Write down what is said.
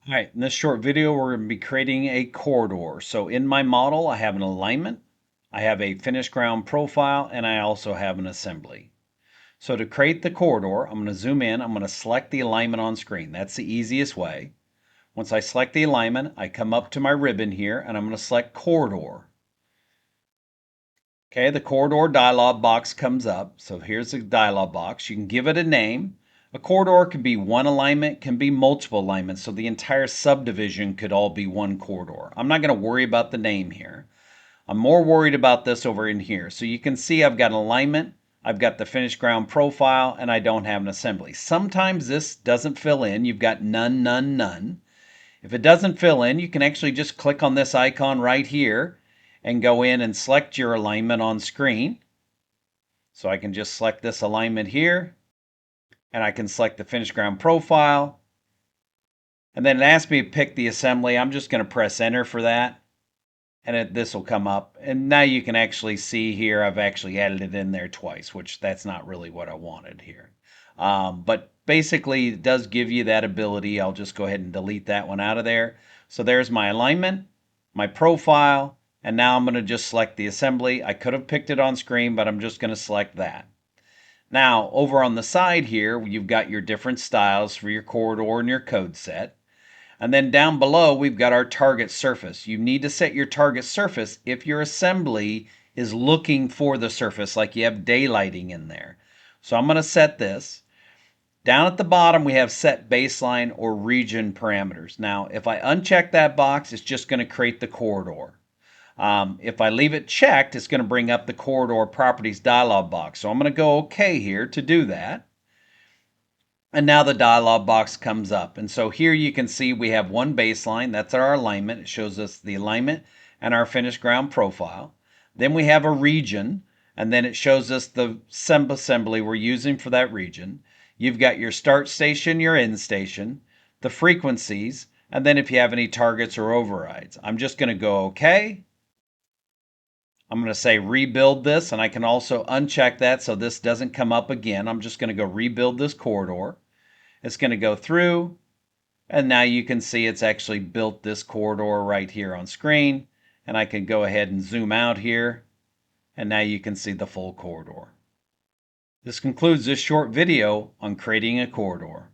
All right, in this short video, we're going to be creating a corridor. So in my model, I have an alignment, I have a finished ground profile, and I also have an assembly. So to create the corridor, I'm going to zoom in, I'm going to select the alignment on screen. That's the easiest way. Once I select the alignment, I come up to my ribbon here, and I'm going to select corridor. Okay, the corridor dialog box comes up. So here's the dialog box. You can give it a name. A corridor can be one alignment, can be multiple alignments. So the entire subdivision could all be one corridor. I'm not going to worry about the name here. I'm more worried about this over in here. So you can see I've got an alignment, I've got the finished ground profile, and I don't have an assembly. Sometimes this doesn't fill in. You've got none, none, none. If it doesn't fill in, you can actually just click on this icon right here and go in and select your alignment on screen. So I can just select this alignment here, and I can select the finished ground profile. And then it asks me to pick the assembly. I'm just going to press enter for that. And this will come up. And now you can actually see here, I've actually added it in there twice, which that's not really what I wanted here. But basically, it does give you that ability. I'll just go ahead and delete that one out of there. So there's my alignment, my profile, and now I'm going to just select the assembly. I could have picked it on screen, but I'm just going to select that. Now, over on the side here, you've got your different styles for your corridor and your code set. And then down below, we've got our target surface. You need to set your target surface if your assembly is looking for the surface, like you have daylighting in there. So I'm going to set this. Down at the bottom, we have set baseline or region parameters. Now, if I uncheck that box, it's just going to create the corridor. If I leave it checked, it's going to bring up the corridor properties dialog box. So I'm going to go OK here to do that. And now the dialog box comes up. And so here you can see we have one baseline. That's our alignment. It shows us the alignment and our finished ground profile. Then we have a region, and then it shows us the assembly we're using for that region. You've got your start station, your end station, the frequencies, and then if you have any targets or overrides. I'm just going to go OK. I'm going to say rebuild this, and I can also uncheck that so this doesn't come up again. I'm just going to go rebuild this corridor. It's going to go through, and now you can see it's actually built this corridor right here on screen. And I can go ahead and zoom out here, and now you can see the full corridor. This concludes this short video on creating a corridor.